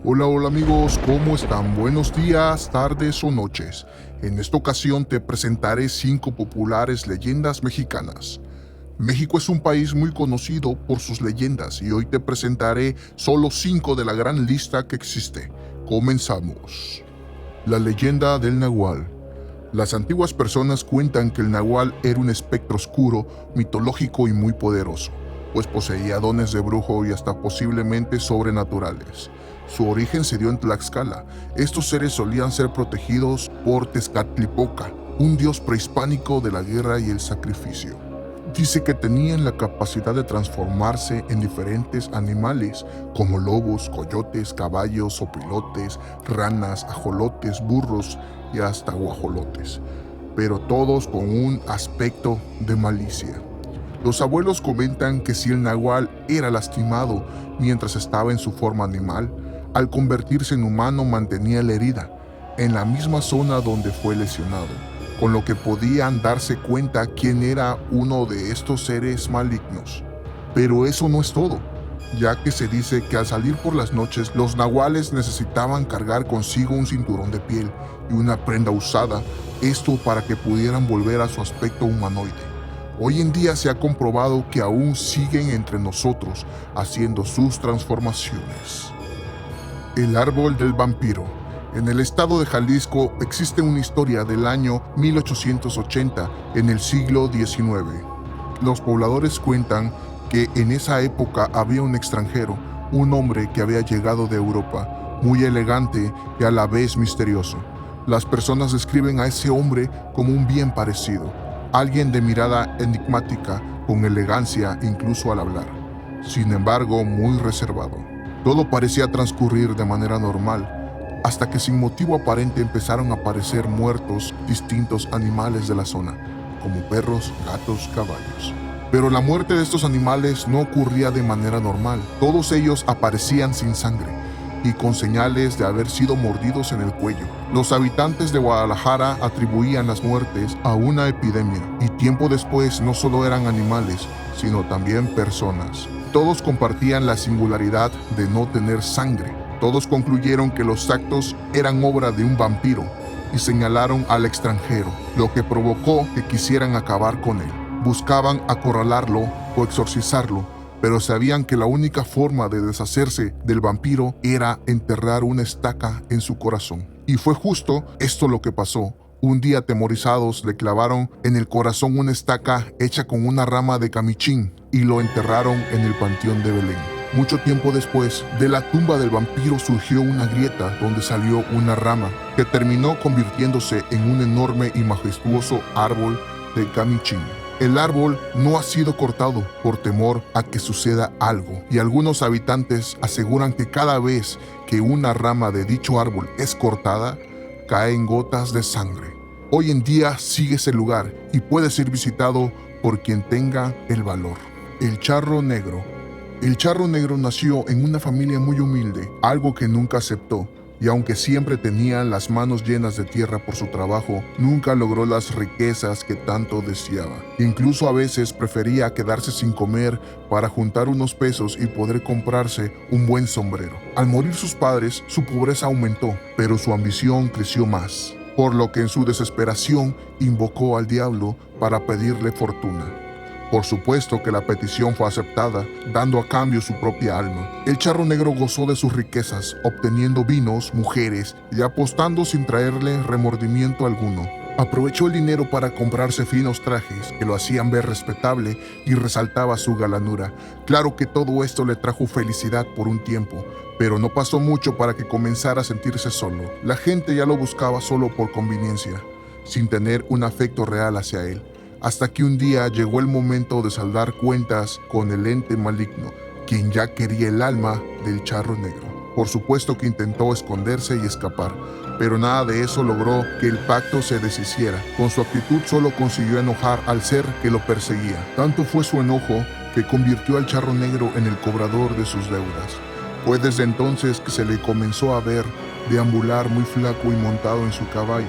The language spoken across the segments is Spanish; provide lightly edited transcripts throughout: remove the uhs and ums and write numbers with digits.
Hola, hola amigos, ¿cómo están? Buenos días, tardes o noches. En esta ocasión te presentaré 5 populares leyendas mexicanas. México es un país muy conocido por sus leyendas y hoy te presentaré solo 5 de la gran lista que existe. Comenzamos. La leyenda del Nahual. Las antiguas personas cuentan que el Nahual era un espectro oscuro, mitológico y muy poderoso, pues poseía dones de brujo y hasta posiblemente sobrenaturales. Su origen se dio en Tlaxcala. Estos seres solían ser protegidos por Tezcatlipoca, un dios prehispánico de la guerra y el sacrificio. Dice que tenían la capacidad de transformarse en diferentes animales, como lobos, coyotes, caballos, opilotes, ranas, ajolotes, burros y hasta guajolotes, pero todos con un aspecto de malicia. Los abuelos comentan que si el nahual era lastimado mientras estaba en su forma animal, al convertirse en humano mantenía la herida en la misma zona donde fue lesionado, con lo que podían darse cuenta quién era uno de estos seres malignos. Pero eso no es todo, ya que se dice que al salir por las noches los nahuales necesitaban cargar consigo un cinturón de piel y una prenda usada, esto para que pudieran volver a su aspecto humanoide. Hoy en día se ha comprobado que aún siguen entre nosotros haciendo sus transformaciones. El árbol del vampiro. En el estado de Jalisco existe una historia del año 1880, en el siglo XIX. Los pobladores cuentan que en esa época había un extranjero, un hombre que había llegado de Europa, muy elegante y a la vez misterioso. Las personas describen a ese hombre como un bien parecido, alguien de mirada enigmática, con elegancia incluso al hablar, sin embargo muy reservado. Todo parecía transcurrir de manera normal, hasta que sin motivo aparente empezaron a aparecer muertos distintos animales de la zona, como perros, gatos, caballos. Pero la muerte de estos animales no ocurría de manera normal. Todos ellos aparecían sin sangre y con señales de haber sido mordidos en el cuello. Los habitantes de Guadalajara atribuían las muertes a una epidemia, y tiempo después no solo eran animales, sino también personas. Todos compartían la singularidad de no tener sangre. Todos concluyeron que los actos eran obra de un vampiro y señalaron al extranjero, lo que provocó que quisieran acabar con él. Buscaban acorralarlo o exorcizarlo, pero sabían que la única forma de deshacerse del vampiro era enterrar una estaca en su corazón. Y fue justo esto lo que pasó. Un día, atemorizados, le clavaron en el corazón una estaca hecha con una rama de camichín y lo enterraron en el panteón de Belén. Mucho tiempo después, de la tumba del vampiro surgió una grieta donde salió una rama que terminó convirtiéndose en un enorme y majestuoso árbol de camichín. El árbol no ha sido cortado por temor a que suceda algo, y algunos habitantes aseguran que cada vez que una rama de dicho árbol es cortada, caen gotas de sangre. Hoy en día sigue ese lugar y puede ser visitado por quien tenga el valor. El charro negro. El charro negro nació en una familia muy humilde, algo que nunca aceptó, y aunque siempre tenía las manos llenas de tierra por su trabajo, nunca logró las riquezas que tanto deseaba. Incluso a veces prefería quedarse sin comer para juntar unos pesos y poder comprarse un buen sombrero. Al morir sus padres, su pobreza aumentó, pero su ambición creció más, por lo que en su desesperación invocó al diablo para pedirle fortuna. Por supuesto que la petición fue aceptada, dando a cambio su propia alma. El charro negro gozó de sus riquezas, obteniendo vinos, mujeres y apostando sin traerle remordimiento alguno. Aprovechó el dinero para comprarse finos trajes que lo hacían ver respetable y resaltaba su galanura. Claro que todo esto le trajo felicidad por un tiempo, pero no pasó mucho para que comenzara a sentirse solo. La gente ya lo buscaba solo por conveniencia, sin tener un afecto real hacia él. Hasta que un día llegó el momento de saldar cuentas con el ente maligno, quien ya quería el alma del charro negro. Por supuesto que intentó esconderse y escapar, pero nada de eso logró que el pacto se deshiciera. Con su actitud solo consiguió enojar al ser que lo perseguía. Tanto fue su enojo que convirtió al charro negro en el cobrador de sus deudas. Fue desde entonces que se le comenzó a ver deambular muy flaco y montado en su caballo,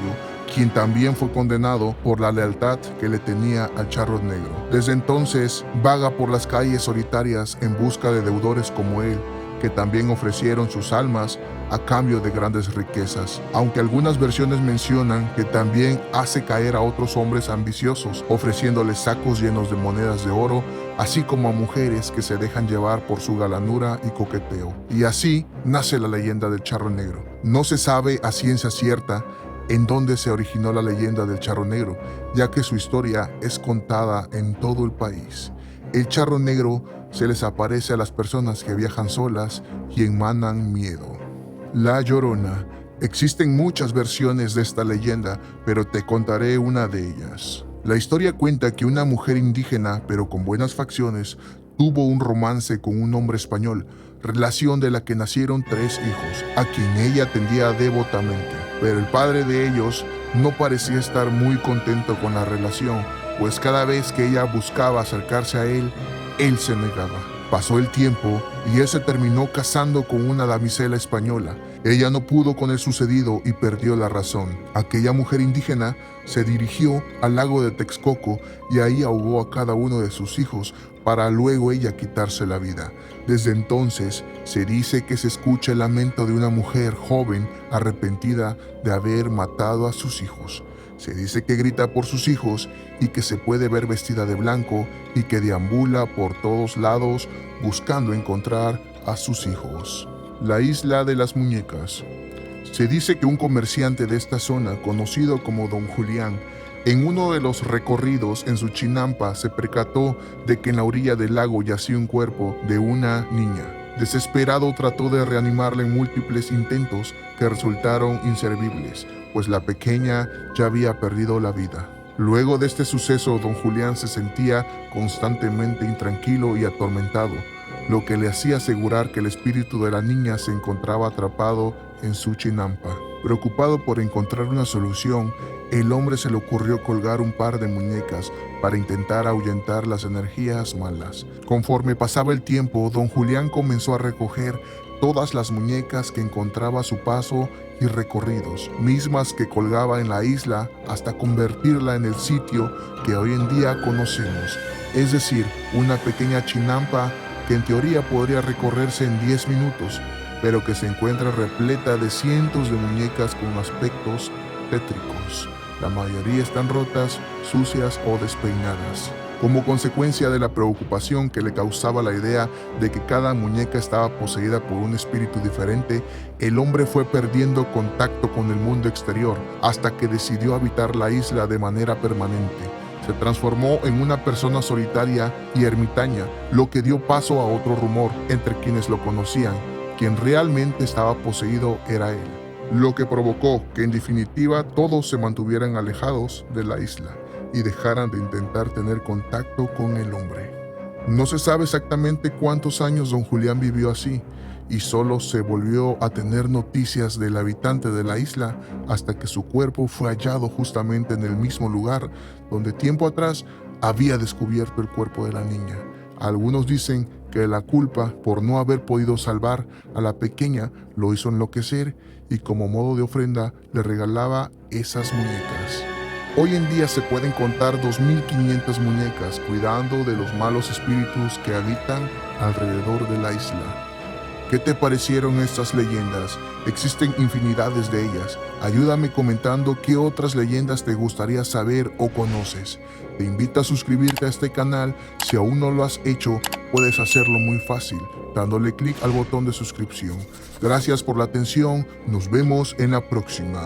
quien también fue condenado por la lealtad que le tenía al charro negro. Desde entonces vaga por las calles solitarias en busca de deudores como él, que también ofrecieron sus almas a cambio de grandes riquezas, aunque algunas versiones mencionan que también hace caer a otros hombres ambiciosos, ofreciéndoles sacos llenos de monedas de oro, así como a mujeres que se dejan llevar por su galanura y coqueteo. Y así nace la leyenda del charro negro. No se sabe a ciencia cierta en dónde se originó la leyenda del charro negro, ya que su historia es contada en todo el país. El charro negro se les aparece a las personas que viajan solas y emanan miedo. La Llorona. Existen muchas versiones de esta leyenda, pero te contaré una de ellas. La historia cuenta que una mujer indígena, pero con buenas facciones, tuvo un romance con un hombre español, relación de la que nacieron 3 hijos, a quien ella atendía devotamente. Pero el padre de ellos no parecía estar muy contento con la relación, pues cada vez que ella buscaba acercarse a él se negaba. Pasó el tiempo y él se terminó casando con una damisela española. Ella no pudo con el sucedido y perdió la razón. Aquella mujer indígena se dirigió al lago de Texcoco y ahí ahogó a cada uno de sus hijos para luego ella quitarse la vida. Desde entonces se dice que se escucha el lamento de una mujer joven arrepentida de haber matado a sus hijos. Se dice que grita por sus hijos y que se puede ver vestida de blanco y que deambula por todos lados buscando encontrar a sus hijos. La isla de las muñecas. Se dice que un comerciante de esta zona, conocido como Don Julián, en uno de los recorridos en su chinampa se percató de que en la orilla del lago yacía un cuerpo de una niña. Desesperado trató de reanimarla en múltiples intentos que resultaron inservibles, pues la pequeña ya había perdido la vida. Luego de este suceso, don Julián se sentía constantemente intranquilo y atormentado, lo que le hacía asegurar que el espíritu de la niña se encontraba atrapado en su chinampa. Preocupado por encontrar una solución, el hombre se le ocurrió colgar un par de muñecas para intentar ahuyentar las energías malas. Conforme pasaba el tiempo, don Julián comenzó a recoger todas las muñecas que encontraba a su paso y recorridos, mismas que colgaba en la isla hasta convertirla en el sitio que hoy en día conocemos, es decir, una pequeña chinampa que en teoría podría recorrerse en 10 minutos, pero que se encuentra repleta de cientos de muñecas con aspectos tétricos. La mayoría están rotas, sucias o despeinadas. Como consecuencia de la preocupación que le causaba la idea de que cada muñeca estaba poseída por un espíritu diferente, el hombre fue perdiendo contacto con el mundo exterior hasta que decidió habitar la isla de manera permanente. Se transformó en una persona solitaria y ermitaña, lo que dio paso a otro rumor entre quienes lo conocían. Quien realmente estaba poseído era él, lo que provocó que en definitiva todos se mantuvieran alejados de la isla y dejaran de intentar tener contacto con el hombre. No se sabe exactamente cuántos años don Julián vivió así, y solo se volvió a tener noticias del habitante de la isla hasta que su cuerpo fue hallado justamente en el mismo lugar donde tiempo atrás había descubierto el cuerpo de la niña. Algunos dicen que la culpa por no haber podido salvar a la pequeña lo hizo enloquecer y como modo de ofrenda le regalaba esas muñecas. Hoy en día se pueden contar 2.500 muñecas cuidando de los malos espíritus que habitan alrededor de la isla. ¿Qué te parecieron estas leyendas? Existen infinidades de ellas. Ayúdame comentando qué otras leyendas te gustaría saber o conoces. Te invito a suscribirte a este canal. Si aún no lo has hecho, puedes hacerlo muy fácil, dándole clic al botón de suscripción. Gracias por la atención. Nos vemos en la próxima.